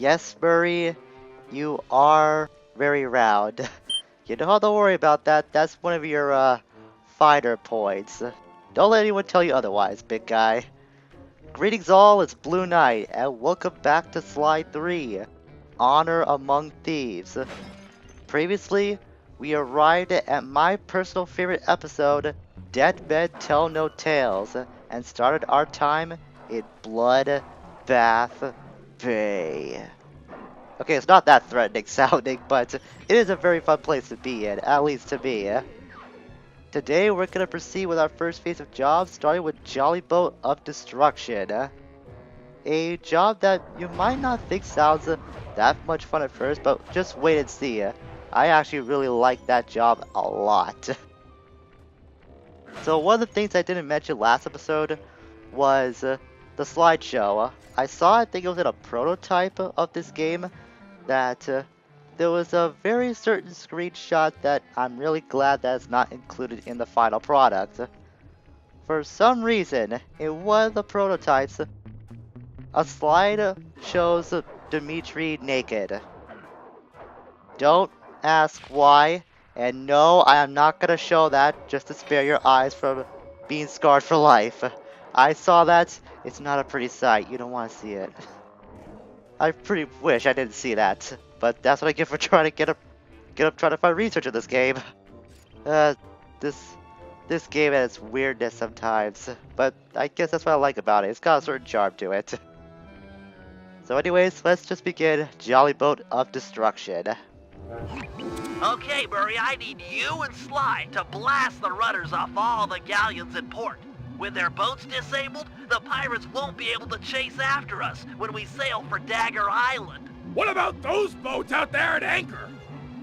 Yes, Murray, you are very round. You don't have to worry about that. That's one of your, fighter points. Don't let anyone tell you otherwise, big guy. Greetings all, it's Blue Knight, and welcome back to Slide 3, Honor Among Thieves. Previously, we arrived at my personal favorite episode, Dead Men Tell No Tales, and started our time in Blood Bath Bay. Okay, it's not that threatening sounding, but it is a very fun place to be in, at least to me. Today, we're gonna proceed with our first phase of jobs, starting with Jollyboat of Destruction. A job that you might not think sounds that much fun at first, but just wait and see. I actually really like that job a lot. So one of the things I didn't mention last episode was the slideshow. I saw, I think it was in a prototype of this game, that there was a very certain screenshot that I'm really glad that's not included in the final product. For some reason, in one of the prototypes, a slide shows Dimitri naked. Don't ask why, and no, I am not gonna show that just to spare your eyes from being scarred for life. I saw that, it's not a pretty sight, you don't want to see it. I pretty wish I didn't see that, but that's what I get for trying to get up trying to find research in this game. Uh, this this game has weirdness sometimes, but I guess that's what I like about it. It's got a certain charm to it. So anyways, let's just begin Jollyboat of Destruction. Okay, Murray, I need you and Sly to blast the rudders off all the galleons in port. With their boats disabled, the pirates won't be able to chase after us when we sail for Dagger Island. What about those boats out there at anchor?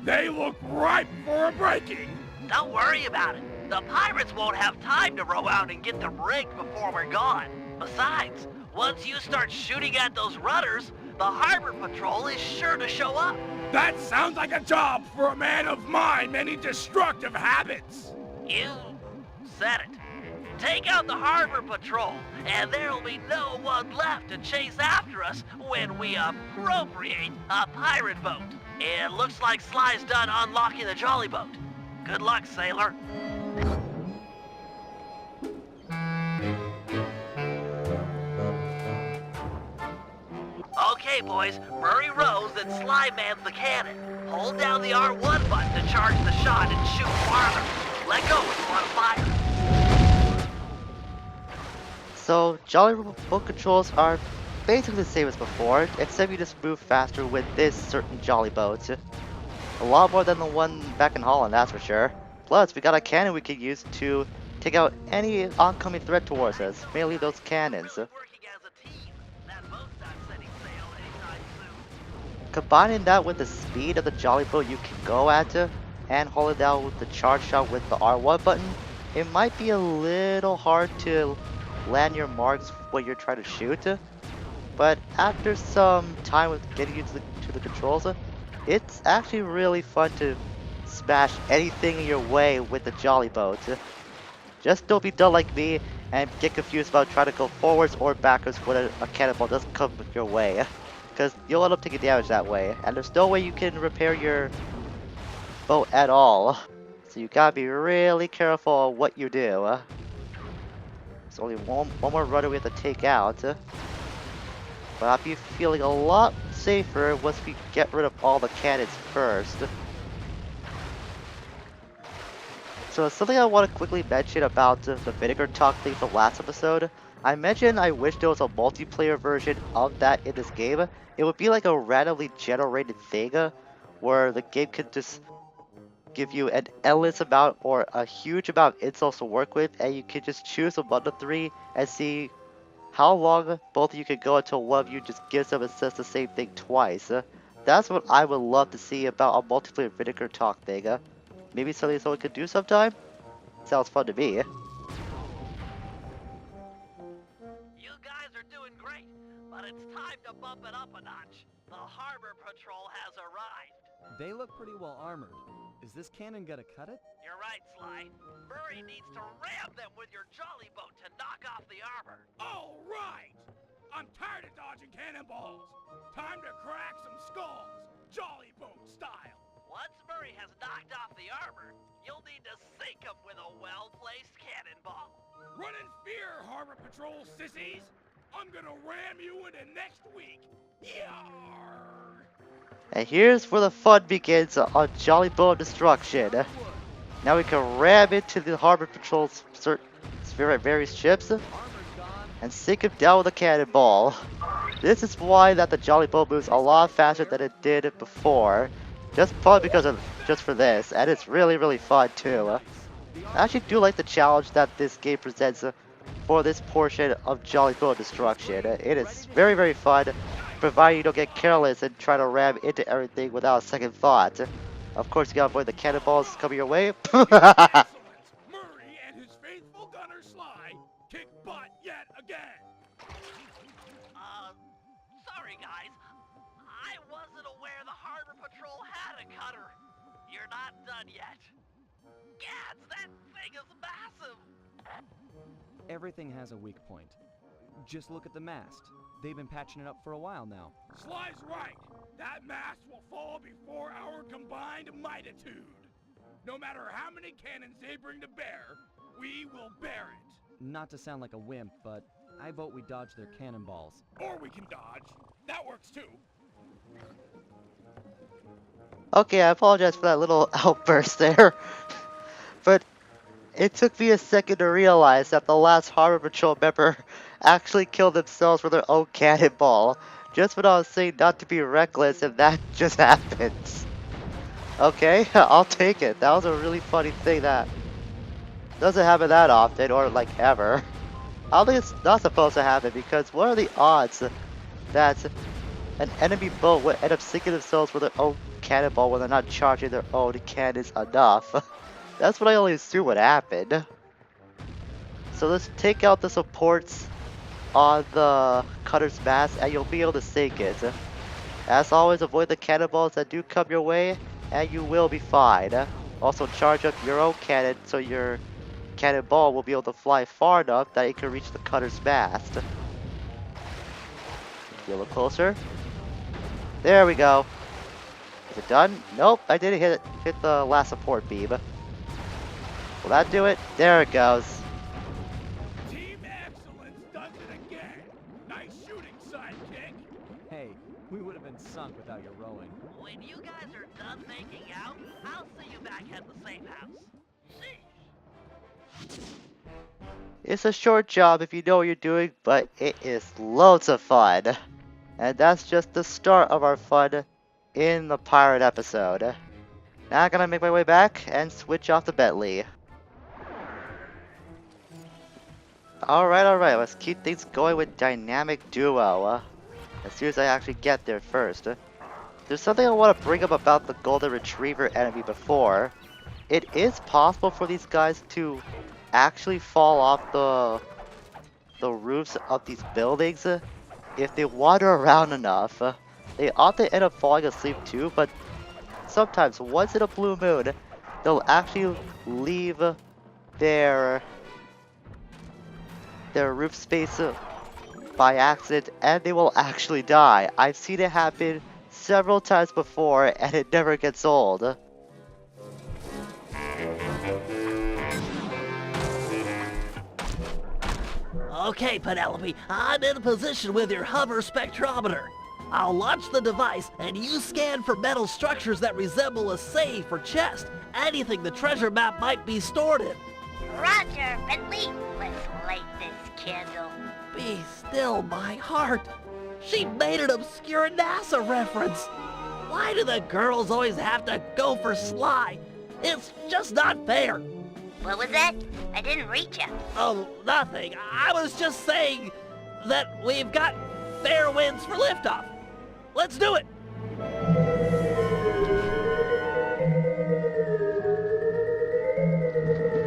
They look ripe for a breaking. Don't worry about it. The pirates won't have time to row out and get them rigged before we're gone. Besides, once you start shooting at those rudders, the harbor patrol is sure to show up. That sounds like a job for a man of my many destructive habits. You said it. Take out the harbor patrol, and there'll be no one left to chase after us when we appropriate a pirate boat. It looks like Sly's done unlocking the Jollyboat. Good luck, sailor. Okay, boys, Murray rows and Sly mans the cannon. Hold down the R1 button to charge the shot and shoot farther. Let go when you want to fire. So Jollyboat controls are basically the same as before, except you just move faster with this certain Jollyboat. A lot more than the one back in Holland, that's for sure. Plus, we got a cannon we can use to take out any oncoming threat towards us, mainly those cannons. Combining that with the speed of the Jollyboat you can go at, and holding down with the charge shot with the R1 button, it might be a little hard to land your marks when you're trying to shoot. But after some time with getting used to the controls, it's actually really fun to smash anything in your way with the Jollyboat. Just don't be dull like me and get confused about trying to go forwards or backwards when a cannonball doesn't come your way, because you'll end up taking damage that way, and there's no way you can repair your boat at all. So you gotta be really careful on what you do. There's only one more rudder we have to take out. But I'll be feeling a lot safer once we get rid of all the cannons first. So something I want to quickly mention about the vinegar talk thing from last episode. I mentioned I wish there was a multiplayer version of that in this game. It would be like a randomly generated thing where the game could just give you an endless amount or a huge amount of insults to work with, and you can just choose among the three and see how long both of you can go until one of you just gives up and says the same thing twice. That's what I would love to see about a multiplayer vinegar talk thing. Maybe something someone could do sometime? Sounds fun to me. You guys are doing great, but it's time to bump it up a notch. The harbor patrol has arrived. They look pretty well armored. Is this cannon gonna cut it? You're right, Sly. Murray needs to ram them with your Jollyboat to knock off the armor. All right! I'm tired of dodging cannonballs. Time to crack Patrol sissies! I'm gonna ram you into next week! Yarr! And here's where the fun begins on Jollyboat Destruction. Now we can ram into the Harbor Patrol's various ships and sink him down with a cannonball. This is why that the Jollyboat moves a lot faster than it did before. Probably because of just for this, and it's really fun too. I actually do like the challenge that this game presents for this portion of Jollyboat Destruction. It is very fun, provided you don't get careless and try to ram into everything without a second thought. Of course, you gotta avoid the cannonballs coming your way. Excellent! Murray and his faithful gunner Sly kick butt yet again! Sorry guys. I wasn't aware the Harbor Patrol had a cutter. You're not done yet. Gads, that thing is massive! Everything has a weak point. Just look at the mast. They've been patching it up for a while now. Sly's right. That mast will fall before our combined mightitude. No matter how many cannons they bring to bear, we will bear it. Not to sound like a wimp, but I vote we dodge their cannonballs. Or we can dodge. That works too. Okay, I apologize for that little outburst there. But it took me a second to realize that the last Harbor Patrol member actually killed themselves with their own cannonball. Just when I was saying not to be reckless, and that just happens. Okay, I'll take it. That was a really funny thing that doesn't happen that often, or like ever. I don't think it's not supposed to happen, because what are the odds that an enemy boat would end up sinking themselves with their own cannonball when they're not charging their own cannons enough? That's what I only assume would happen. So let's take out the supports on the cutter's mast and you'll be able to sink it. As always, avoid the cannonballs that do come your way and you will be fine. Also charge up your own cannon so your cannonball will be able to fly far enough that it can reach the cutter's mast. Get a little closer. There we go. Is it done? Nope, I didn't hit the last support beam. Will that do it? There it goes. Team Excellence does it again. Nice shooting, sidekick. Hey, we would have been sunk without your rowing. When you guys are done making out, I'll see you back at the safe house. See? It's a short job if you know what you're doing, but it is loads of fun. And that's just the start of our fun in the pirate episode. Now I'm gonna make my way back and switch off the Bentley. Alright, let's keep things going with Dynamic Duo. As soon as I actually get there first. There's something I want to bring up about the Golden Retriever enemy before. It is possible for these guys to actually fall off the roofs of these buildings if they wander around enough. They often end up falling asleep too, but sometimes, once in a blue moon, they'll actually leave their roof space by accident and they will actually die. I've seen it happen several times before and it never gets old. Okay, Penelope, I'm in position with your hover spectrometer. I'll launch the device, and you scan for metal structures that resemble a safe or chest, anything the treasure map might be stored in. Roger, Bentley. Let's light this candle. Be still, my heart. She made an obscure NASA reference. Why do the girls always have to go for Sly? It's just not fair. What was that? I didn't reach you. Oh, nothing. I was just saying that we've got fair winds for liftoff. Let's do it.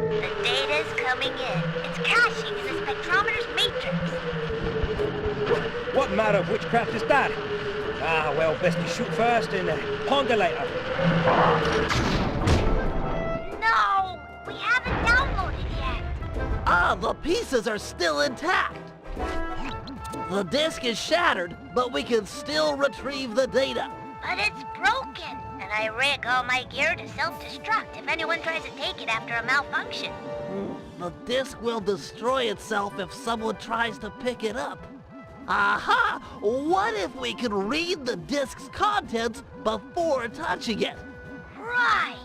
The data's coming in. It's caching in the spectrometer's matrix. What matter of witchcraft is that? Ah, well, best you shoot first and ponder later. No! We haven't downloaded yet. Ah, the pieces are still intact. The disk is shattered, but we can still retrieve the data. But it's broken. And I rig all my gear to self-destruct if anyone tries to take it after a malfunction. the disc will destroy itself if someone tries to pick it up. Aha! What if we could read the disc's contents before touching it? Right!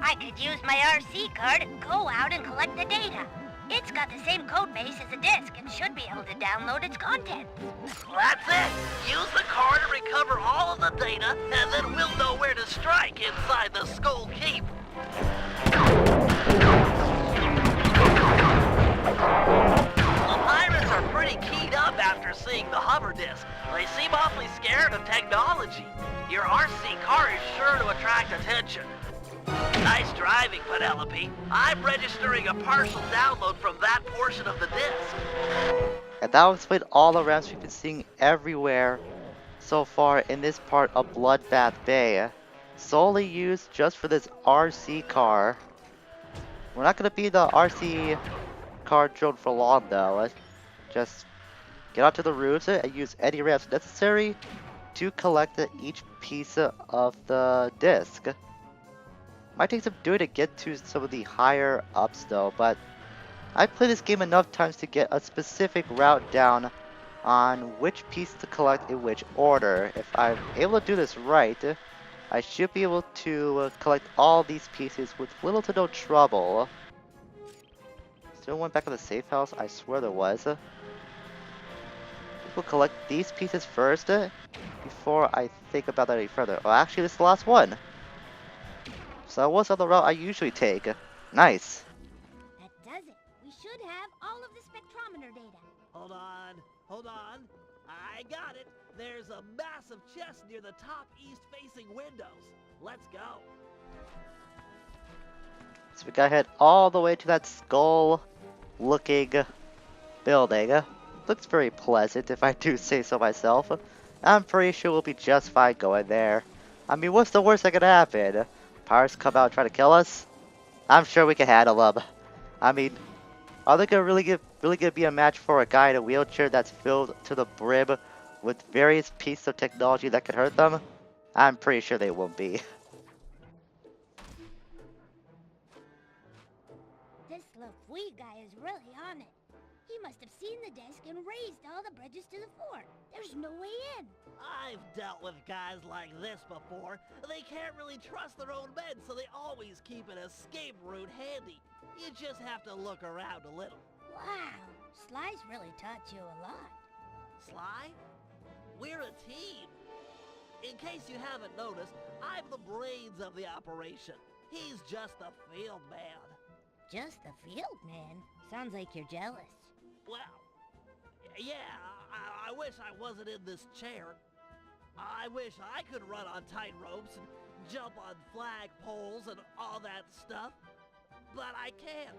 I could use my RC card, go out and collect the data. It's got the same code base as a disk and should be able to download its contents. That's it! Use the card to recover all of the data, and then we'll know where to strike inside the Skull Keep. The pirates are pretty keyed up after seeing the hover disk. They seem awfully scared of technology. Your RC car is sure to attract attention. Nice driving, Penelope. I'm registering a partial download from that portion of the disc. And that will explain all the ramps we've been seeing everywhere so far in this part of Bloodbath Bay. Solely used just for this RC car. We're not going to be the RC car drone for long though. Let's just get onto the roofs and use any ramps necessary to collect each piece of the disc. Might take some doing to get to some of the higher ups though, but I played this game enough times to get a specific route down on which piece to collect in which order. If I'm able to do this right, I should be able to collect all these pieces with little to no trouble. Still one back in the safe house? I swear there was. We'll collect these pieces first before I think about that any further. Oh, actually, this is the last one. So what's on the route I usually take? Nice. That does it. We should have all of the spectrometer data. Hold on. I got it. There's a massive chest near the top east-facing windows. Let's go. So we gotta head all the way to that skull-looking building. Looks very pleasant, if I do say so myself. I'm pretty sure we'll be just fine going there. I mean, what's the worst that could happen? Pirates come out and try to kill us? I'm sure we can handle them. I mean, are they gonna really gonna be a match for a guy in a wheelchair that's filled to the brim with various pieces of technology that could hurt them? I'm pretty sure they won't be. This LaFouille guy is really on it. He must have seen the desk and raised all the bridges to the fort. There's no way in. I've dealt with guys like this before. They can't really trust their own men, so they always keep an escape route handy. You just have to look around a little. Wow, Sly's really taught you a lot. Sly? We're a team. In case you haven't noticed, I'm the brains of the operation. He's just the field man. Just the field man? Sounds like you're jealous. Well, yeah, I wish I wasn't in this chair. I wish I could run on tight ropes and jump on flagpoles and all that stuff. But I can't.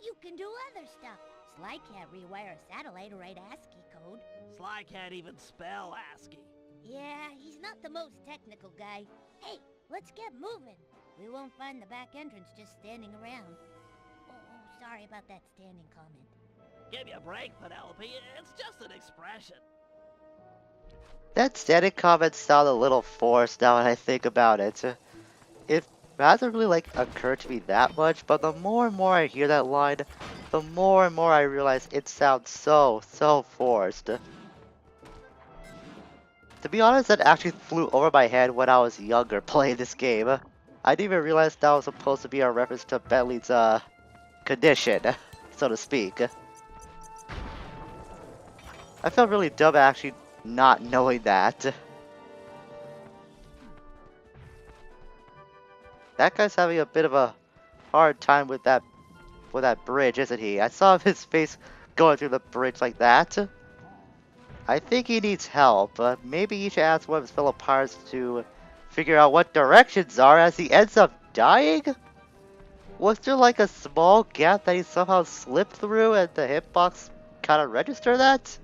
You can do other stuff. Sly can't rewire a satellite or write ASCII code. Sly can't even spell ASCII. Yeah, he's not the most technical guy. Hey, let's get moving. We won't find the back entrance just standing around. Oh, sorry about that standing comment. Give me a break, Penelope. It's just an expression. That standing comment sounded a little forced now that I think about it. It hasn't really occurred to me that much, but the more and more I hear that line, the more and more I realize it sounds so forced. To be honest, that actually flew over my head when I was younger playing this game. I didn't even realize that was supposed to be a reference to Bentley's condition, so to speak. I felt really dumb actually not knowing that. That guy's having a bit of a hard time with that bridge, isn't he? I saw his face going through the bridge like that. I think he needs help. Maybe he should ask one of his fellow pirates to figure out what directions are as he ends up dying? Was there like a small gap that he somehow slipped through and the hitbox kind of registered that?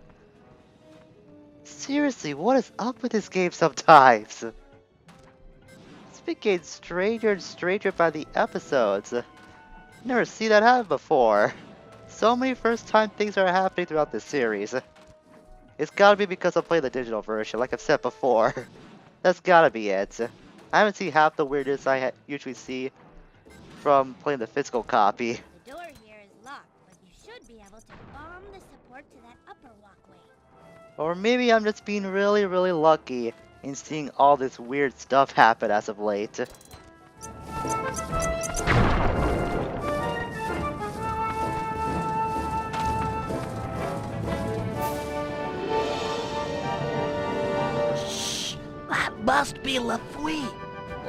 Seriously, what is up with this game sometimes? It's been getting stranger and stranger by the episodes. Never seen that happen before. So many first time things are happening throughout this series. It's gotta be because I'm playing the digital version, like I've said before. That's gotta be it. I haven't seen half the weirdness I usually see from playing the physical copy. The door here is locked. Or maybe I'm just being really, really lucky in seeing all this weird stuff happen as of late. Shh! That must be Lafui.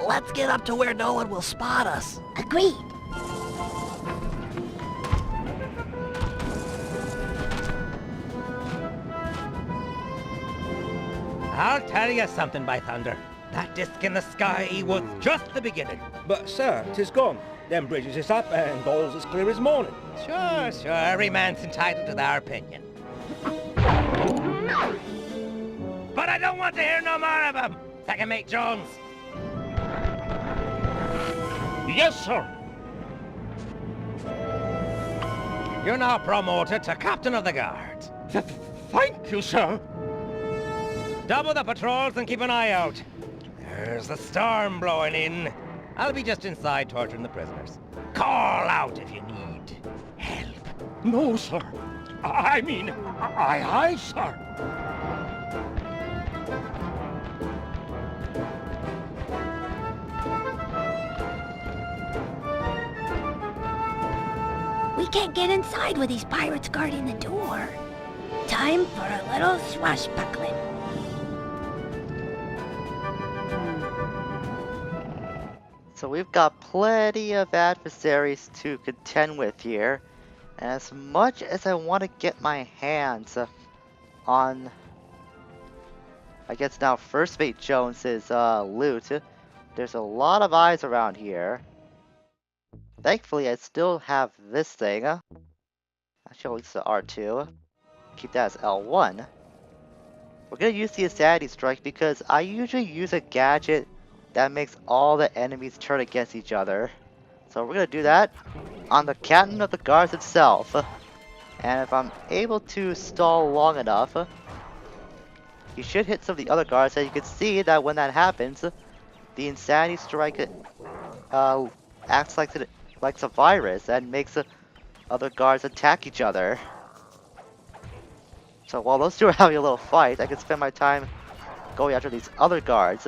Let's get up to where no one will spot us. Agreed. I'll tell you something, by thunder. That disc in the sky was just the beginning. But, sir, 'tis gone. Them bridges is up and all's as clear as morning. Sure, sure. Every man's entitled to their opinion. But I don't want to hear no more of him. Second Mate Jones. Yes, sir. You're now promoted to Captain of the Guard. Thank you, sir. Double the patrols and keep an eye out. There's the storm blowing in. I'll be just inside torturing the prisoners. Call out if you need help. No, sir. I mean, aye, sir. We can't get inside with these pirates guarding the door. Time for a little swashbuckling. So we've got plenty of adversaries to contend with here. And as much as I want to get my hands on, I guess now First Mate Jones's loot, there's a lot of eyes around here. Thankfully, I still have this thing. Actually, it's the R2. Keep that as L1. We're gonna use the Insanity Strike because I usually use a gadget that makes all the enemies turn against each other. So we're gonna do that on the Captain of the Guards itself. And if I'm able to stall long enough, you should hit some of the other guards. And you can see that when that happens, the Insanity Strike acts like a virus and makes other guards attack each other. So while those two are having a little fight, I can spend my time going after these other guards.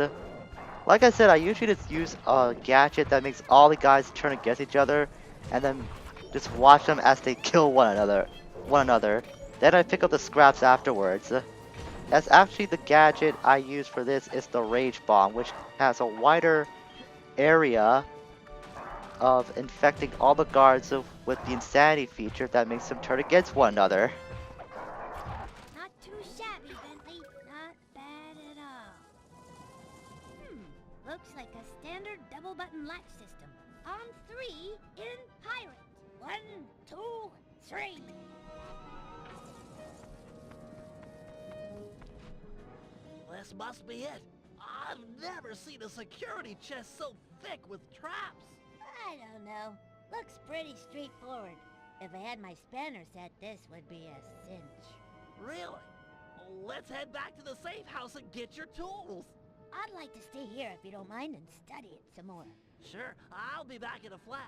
Like I said, I usually just use a gadget that makes all the guys turn against each other, and then just watch them as they kill one another. Then I pick up the scraps afterwards. That's actually the gadget I use for this is the Rage Bomb, which has a wider area of infecting all the guards with the Insanity feature that makes them turn against one another. Not too shabby, Bentley. Not bad at all. Looks like a standard double-button latch system. On 3 in pirate. 1, 2, 3. This must be it. I've never seen a security chest so thick with traps. I don't know. Looks pretty straightforward. If I had my spanner set, this would be a cinch. Really? Let's head back to the safe house and get your tools. I'd like to stay here if you don't mind and study it some more. Sure, I'll be back in a flash.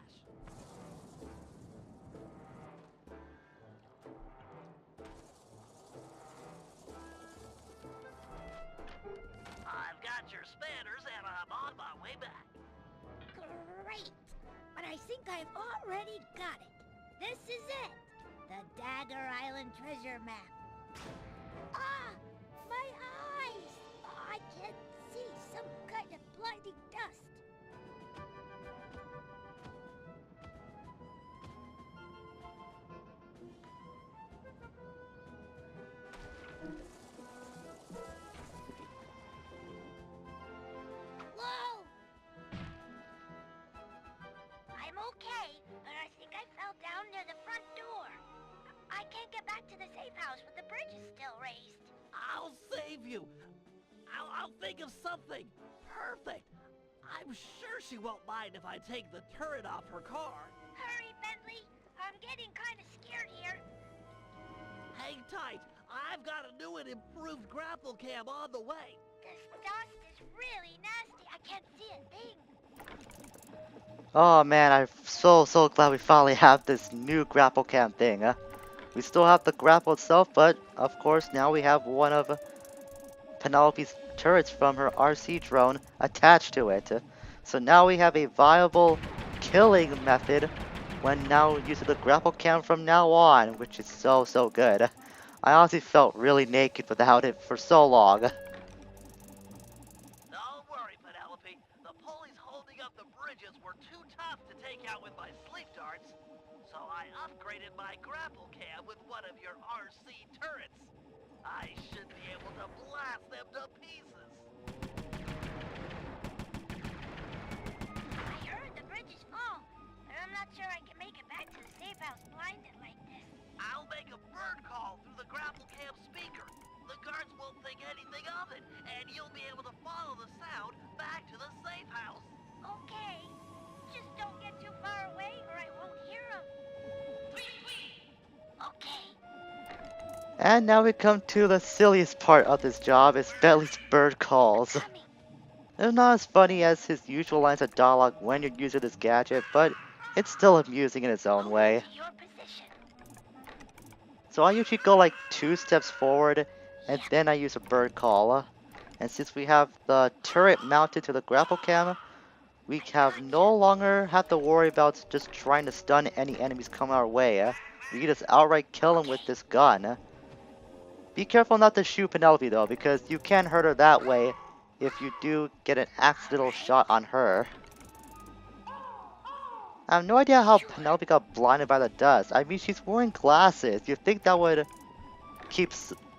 I've got your spanners and I'm on my way back. Great! But I think I've already got it. This is it! The Dagger Island treasure map. Ah! My eyes! I can't see some kind of blinding dust. Whoa! I'm okay, but I think I fell down near the front door. I can't get back to the safe house with the bridges still raised. I'll save you. I'll think of something. Perfect. I'm sure she won't mind if I take the turret off her car. Hurry, Bentley. I'm getting kind of scared here. Hang tight. I've got a new and improved grapple cam on the way. This dust is really nasty. I can't see a thing. Oh man, I'm so glad we finally have this new grapple cam thing. We still have the grapple itself, but of course now we have one of Penelope's turrets from her RC drone attached to it. So now we have a viable killing method when now using the grapple cam from now on, which is so good. I honestly felt really naked without it for so long. Don't worry, Penelope. The pulleys holding up the bridges were too tough to take out with my sleep darts. So I upgraded my grapple cam with one of your RC turrets. I should be able to blast them to pieces. I heard the bridge is full, but I'm not sure I can make it back to the safe house blinded like this. I'll make a bird call through the grapple cam speaker. The guards won't think anything of it, and you'll be able to follow the sound back to the safe house. Okay, just don't get too far away or I won't hear them. Okay. And now we come to the silliest part of this job, is Bentley's bird calls. Coming. They're not as funny as his usual lines of dialogue when you're using this gadget, but it's still amusing in its own way. To your position. So I usually go like 2 steps forward, and then I use a bird call. And since we have the turret mounted to the grapple cam, we have no longer have to worry about just trying to stun any enemies coming our way. We can just outright kill them with this gun. Be careful not to shoot Penelope though, because you can hurt her that way if you do get an accidental shot on her. I have no idea how Penelope got blinded by the dust. I mean, she's wearing glasses. You'd think that would keep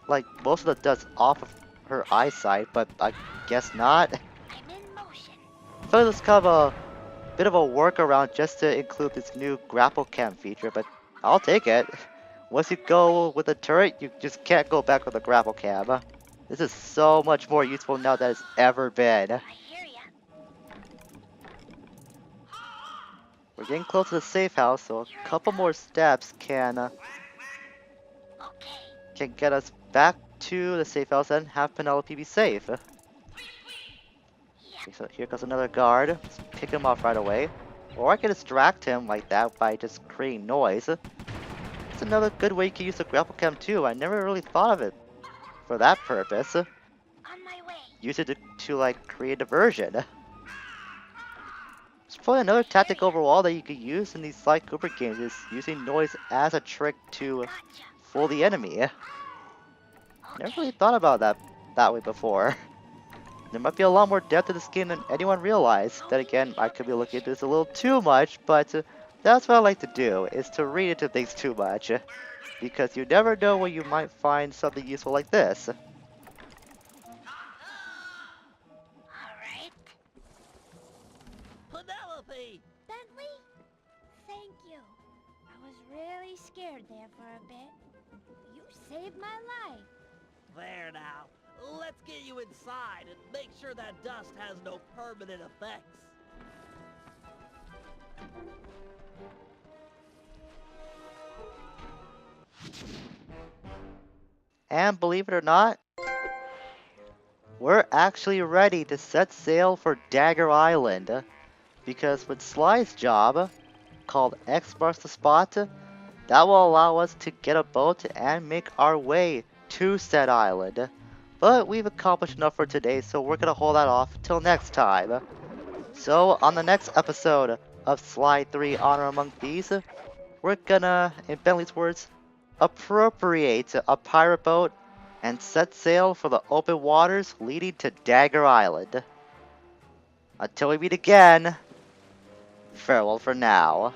like most of the dust off of her eyesight, but I guess not. I'm in motion. So it's kind of a bit of a workaround just to include this new grapple cam feature, but I'll take it. Once you go with the turret, you just can't go back with the grapple cam. This is so much more useful now than it's ever been. I hear ya. We're getting close to the safe house, so a couple more steps can Okay. get us back to the safe house and have Penelope be safe. Okay, so here goes another guard. Let's pick him off right away. Or I can distract him like that by just creating noise. It's another good way you can use the grapple cam too. I never really thought of it for that purpose. On my way. Use it to like create a diversion. It's probably another tactic overall that you could use in these Sly Cooper games, is using noise as a trick to Gotcha. fool the enemy. Never really thought about that way before. There might be a lot more depth to this game than anyone realized. Then again, I could be looking at this a little too much, but that's what I like to do, is to read into things too much. Because you never know when you might find something useful like this. Alright. Penelope! Bentley, thank you. I was really scared there for a bit. You saved my life. There now. Let's get you inside and make sure that dust has no permanent effects. And believe it or not, we're actually ready to set sail for Dagger Island. Because with Sly's job, called X marks the spot, that will allow us to get a boat and make our way to said island. But we've accomplished enough for today, so we're gonna hold that off till next time. So on the next episode of Sly 3 Honor Among Thieves, we're gonna, in Bentley's words, appropriate a pirate boat and set sail for the open waters leading to Dagger Island. Until we meet again, farewell for now.